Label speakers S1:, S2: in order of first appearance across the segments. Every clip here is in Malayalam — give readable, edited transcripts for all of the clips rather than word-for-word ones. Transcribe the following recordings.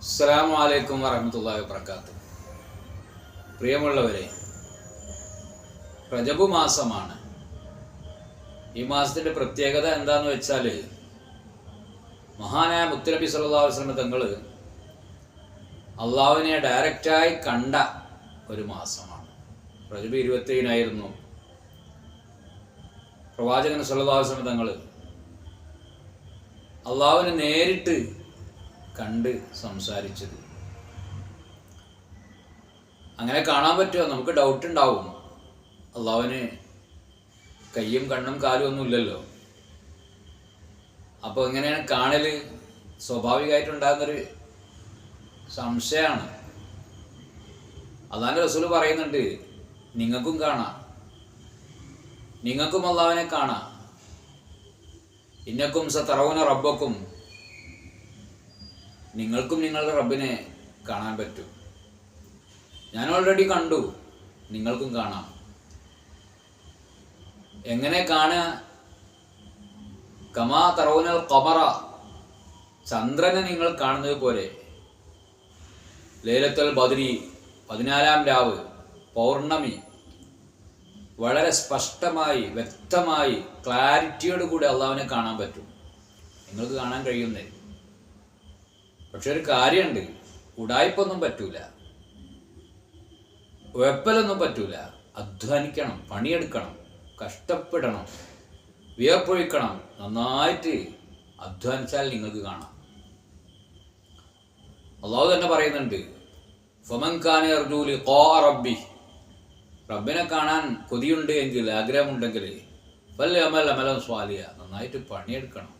S1: അസ്സലാമു അലൈക്കും വറഹ്മത്തുള്ളാഹി വബറകാതുഹു. പ്രിയമുള്ളവരെ, റജബ് മാസമാണ്. ഈ മാസത്തിൻ്റെ പ്രത്യേകത എന്താണെന്ന് വെച്ചാൽ, മഹാനായ മുത്തുനബി സല്ലല്ലാഹു അലൈഹി വസല്ലം തങ്ങൾ അള്ളാഹുവിനെ ഡയറക്റ്റായി കണ്ട ഒരു മാസമാണ്. റജബ് 27 പ്രവാചകൻ സല്ലല്ലാഹു അലൈഹി വസല്ലം തങ്ങൾ അള്ളാഹുവിനെ നേരിട്ട് കണ്ട് സംസാരിച്ചത്. അങ്ങനെ കാണാൻ പറ്റുമോ? നമുക്ക് ഡൗട്ട് ഉണ്ടാവും. അള്ളാഹുവിന് കയ്യും കണ്ണും കാലും ഒന്നും ഇല്ലല്ലോ. അപ്പോൾ എങ്ങനെയാണ് കാണൽ? സ്വാഭാവികമായിട്ടുണ്ടാകുന്നൊരു സംശയമാണ്. അള്ളാഹുവിൻ്റെ റസൂൽ പറയുന്നുണ്ട്, നിങ്ങൾക്കും കാണാം, നിങ്ങൾക്കും അള്ളാഹുവിനെ കാണാം. ഇന്നക്കും സതറൗന റബ്ബക്കും, നിങ്ങൾക്കും നിങ്ങളുടെ റബ്ബിനെ കാണാൻ പറ്റും. ഞാൻ ഓൾറെഡി കണ്ടു, നിങ്ങൾക്കും കാണാം. എങ്ങനെ കാണുക? കമാ തറൗനൽ ഖമറ, ചന്ദ്രനെ നിങ്ങൾ കാണുന്നത് പോലെ. ലൈലത്തുൽ ബദ്രി, 14-ാം രാവ്, പൗർണമി, വളരെ സ്പഷ്ടമായി, വ്യക്തമായി, ക്ലാരിറ്റിയോട് കൂടി അള്ളാഹുവിനെ കാണാൻ പറ്റും. നിങ്ങൾക്ക് കാണാൻ കഴിയുന്നേ. പക്ഷെ ഒരു കാര്യമുണ്ട്, ഉടായ്പൊന്നും പറ്റൂല, ഉഴപ്പലൊന്നും പറ്റൂല. അധ്വാനിക്കണം, പണിയെടുക്കണം, കഷ്ടപ്പെടണം, വിയർപ്പൊഴിക്കണം. നന്നായിട്ട് അധ്വാനിച്ചാൽ നിങ്ങൾക്ക് കാണാം. അള്ളാഹു തന്നെ പറയുന്നുണ്ട്, ഫമൻ കാന യർജൂ ലിഖാ റബ്ബി, റബ്ബിനെ കാണാൻ കൊതിയുണ്ട് എങ്കിൽ, ആഗ്രഹമുണ്ടെങ്കിൽ, ഫൽയഅമൽ അമലൻ സ്വാലിഹ, നന്നായിട്ട് പണിയെടുക്കണം.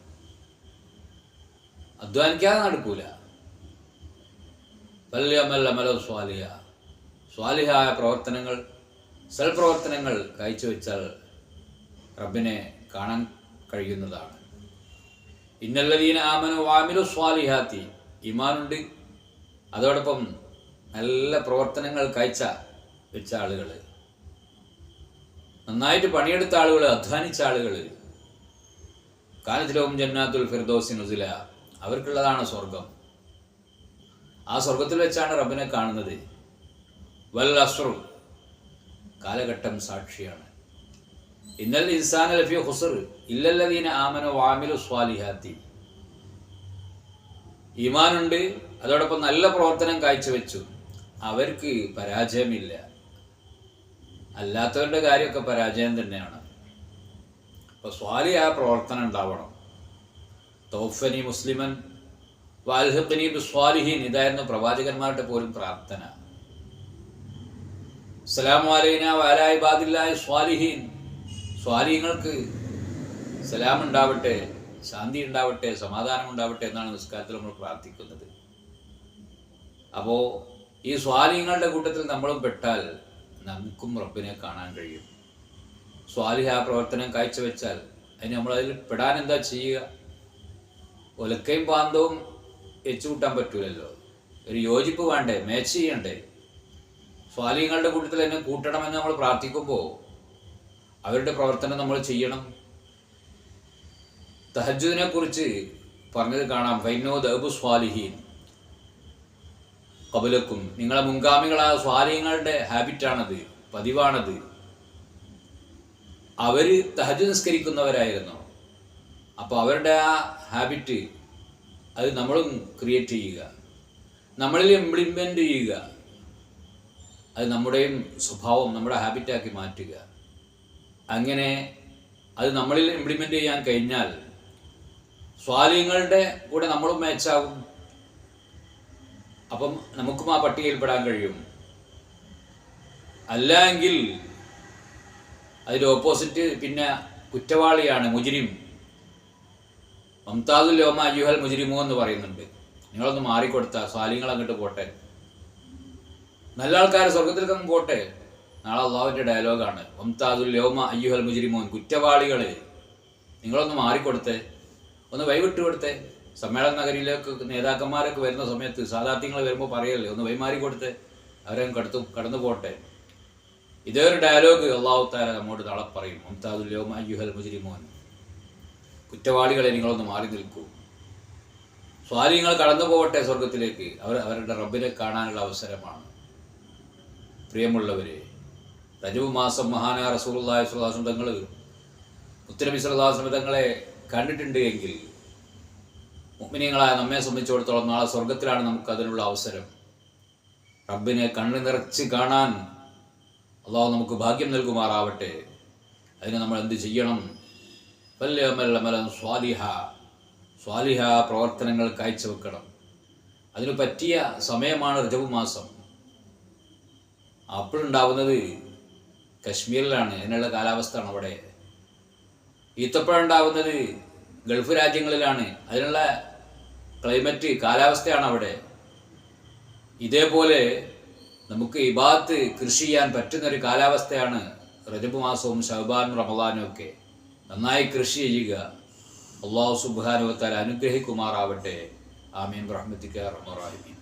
S1: അധ്വാനിക്കാതെ നടക്കൂല. ഫൽയഅമൽ അമലൻ സ്വാലിഹ, സ്വാലിഹായ പ്രവർത്തനങ്ങൾ, സൽപ്രവർത്തനങ്ങൾ കാഴ്ചവെച്ചാൽ റബ്ബിനെ കാണാൻ കഴിയുന്നതാണ്. ഇന്നല്ലദീന ആമനു വഅമിലു സ്വാലിഹാത്തി, ഈമാനുണ്ട്, അതോടൊപ്പം നല്ല പ്രവർത്തനങ്ങൾ കാഴ്ച വെച്ച ആളുകൾ, നന്നായിട്ട് പണിയെടുത്ത ആളുകൾ, അധ്വാനിച്ച ആളുകൾ, കാനത് ലഹും ജന്നാത്തുൽ ഫിർദൗസി നുസുല, അവർക്കുള്ളതാണ് സ്വർഗം. ആ സ്വർഗത്തിൽ വെച്ചാണ് റബ്ബിനെ കാണുന്നത്. വൽ അസ്റു, കാലഘട്ടം സാക്ഷിയാണ്. ഇന്നൽ ഇൻസാന ലഫീ ഖുസ്ർ ഇല്ലല്ലദീന ആമനു വഅമിലു സ്വാലിഹാത്തി, ഈമാനുണ്ട്, അതോടൊപ്പം നല്ല പ്രവർത്തനം കാഴ്ചവെച്ചു, അവർക്ക് പരാജയമില്ല. അല്ലാത്തവരുടെ കാര്യമൊക്കെ പരാജയം തന്നെയാണ്. അപ്പോൾ സ്വാലിഹായ പ്രവർത്തനം ഉണ്ടാവണം. തൗഫനി മുസ്ലിമൻ വഅൽഹിഖ്നി ബിസ്വാലിഹീൻ, ഇതായിരുന്നു പ്രവാചകന്മാരുടെ പോലും പ്രാർത്ഥന. അസ്സലാമു അലൈനാ വഅലാ ഇബാദില്ലാഹി സ്വാലിഹീൻ, സ്വാലിഹീങ്ങൾക്ക് സലാം ഉണ്ടാവട്ടെ, ശാന്തി ഉണ്ടാവട്ടെ, സമാധാനം ഉണ്ടാവട്ടെ എന്നാണ് നിസ്കാരത്തിൽ നമ്മൾ പ്രാർത്ഥിക്കുന്നത്. അപ്പോൾ ഈ സ്വാലിഹീങ്ങളുടെ കൂട്ടത്തിൽ നമ്മളും പെട്ടാൽ നമുക്കും റബ്ബിനെ കാണാൻ കഴിയും. സ്വാലിഹാ പ്രവർത്തനം കാഴ്ചവെച്ചാൽ അതിന് നമ്മളതിൽ പെടാൻ എന്താ ചെയ്യുക? ഒലക്കയും പാന്തവും വെച്ചു കൂട്ടാൻ പറ്റൂലല്ലോ. ഒരു യോജിപ്പ് വേണ്ടേ, മാച്ച് ചെയ്യണ്ടേ? സ്വാലിഹീങ്ങളുടെ കൂട്ടത്തിൽ എന്നെ കൂട്ടണമെന്ന് നമ്മൾ പ്രാർത്ഥിക്കുമ്പോൾ അവരുടെ പ്രവർത്തനം നമ്മൾ ചെയ്യണം. തഹജ്ജുദിനെ കുറിച്ച് പറഞ്ഞത് കാണാം, ഫൈനോ ദഅബു സ്വാലിഹീൻ ഖബലക്കും, നിങ്ങളെ മുൻഗാമികളായ സ്വാലിഹീങ്ങളുടെ ഹാബിറ്റാണത്, പതിവാണത്. അവർ തഹജ്ജുദ് നിസ്കരിക്കുന്നവരായിരുന്നു. അപ്പോൾ അവരുടെ ആ ഹാബിറ്റ് അത് നമ്മളും ക്രിയേറ്റ് ചെയ്യുക, നമ്മളിൽ ഇംപ്ലിമെൻ്റ് ചെയ്യുക, അത് നമ്മുടെയും സ്വഭാവം, നമ്മുടെ ഹാബിറ്റാക്കി മാറ്റുക. അങ്ങനെ അത് നമ്മളിൽ ഇംപ്ലിമെൻ്റ് ചെയ്യാൻ കഴിഞ്ഞാൽ സ്വാലിഹീങ്ങളുടെ കൂടെ നമ്മളും മാച്ചാകും. അപ്പം നമുക്കും ആ പട്ടികയിൽപ്പെടാൻ കഴിയും. അല്ല എങ്കിൽ അതിൻ്റെ ഓപ്പോസിറ്റ് പിന്നെ കുറ്റവാളിയാണ്, മുജ്രിം. മംതാദുൽ യൗമ അയ്യുഹൽ മുജ്രിമു എന്ന് പറയുന്നുണ്ട്. നിങ്ങളൊന്ന് മാറിക്കൊടുത്താൽ സ്വാലിഹീങ്ങൾ അങ്ങോട്ട് പോട്ടെ, നല്ല ആൾക്കാർ സ്വർഗത്തിലേക്കൊന്നും പോട്ടെ. നാളെ അള്ളാഹുവിൻ്റെ ഡയലോഗാണ്, മംതാദുൽ യൗമ അയ്യുഹൽ മുജ്രിമൂൻ, കുറ്റവാളികൾ നിങ്ങളൊന്ന് മാറിക്കൊടുത്തേ, ഒന്ന് വൈവിട്ട് കൊടുത്തേ. സമ്മേളന നഗരിയിലേക്ക് നേതാക്കന്മാരൊക്കെ വരുന്ന സമയത്ത് സാധാർത്ഥ്യങ്ങൾ വരുമ്പോൾ പറയല്ലേ, ഒന്ന് വൈമാറി കൊടുത്തേ, അവരെ കടന്നു പോട്ടെ. ഇതേ ഒരു ഡയലോഗ് അള്ളാഹു തആല നമ്മോട് നാളെ പറയും, മംതാദുൽ യൗമ അയ്യുഹൽ മുജ്രിമൂൻ, കുറ്റവാളികളെ നിങ്ങളൊന്ന് മാറി നിൽക്കൂ. സ്വാലിഹ്യങ്ങൾ കടന്നു പോകട്ടെ സ്വർഗത്തിലേക്ക്. അവരുടെ റബ്ബിനെ കാണാനുള്ള അവസരമാണ്. പ്രിയമുള്ളവരെ, റജബ് മാസം മഹാനായ റസൂലുള്ളാഹി സ്വല്ലല്ലാഹു അലൈഹി വസല്ലം തങ്ങൾ മുത്തനബി സ്വല്ലല്ലാഹു അലൈഹി വസല്ലം തങ്ങളെ കണ്ടിട്ടുണ്ട് എങ്കിൽ മുഅ്മിനീങ്ങളായ നമ്മെ സംബന്ധിച്ചിടത്തോളം നാളെ സ്വർഗത്തിലാണ് നമുക്ക് അതിനുള്ള അവസരം. റബ്ബിനെ കണ്ണു നിറച്ച് കാണാൻ അള്ളാഹു നമുക്ക് ഭാഗ്യം നൽകുമാറാവട്ടെ. അതിന് നമ്മൾ എന്ത് ചെയ്യണം? സ്വാലിഹ പ്രവർത്തനങ്ങൾ കാഴ്ചവെക്കണം. അതിന് പറ്റിയ സമയമാണ് റജബ് മാസം. അപ്പോഴുണ്ടാവുന്നത് കശ്മീരിലാണ്, അതിനുള്ള കാലാവസ്ഥയാണ് അവിടെ. ഈത്തപ്പഴം ഉണ്ടാവുന്നത് ഗൾഫ് രാജ്യങ്ങളിലാണ്, അതിനുള്ള ക്ലൈമറ്റ് കാലാവസ്ഥയാണ് അവിടെ. ഇതേപോലെ നമുക്ക് ഇബാദത്ത് കൃഷി ചെയ്യാൻ പറ്റുന്നൊരു കാലാവസ്ഥയാണ് റജബ് മാസവും ശഅബാനും റമളാനും ഒക്കെ. നന്നായി കൃഷി ചെയ്യുക. അല്ലാഹു സുബ്ഹാനഹു വ തആല അനുഗ്രഹിക്കുമാറാവട്ടെ. ആമീൻ ബിറഹ്മതിക യാ അർഹമർ റഹീമീൻ.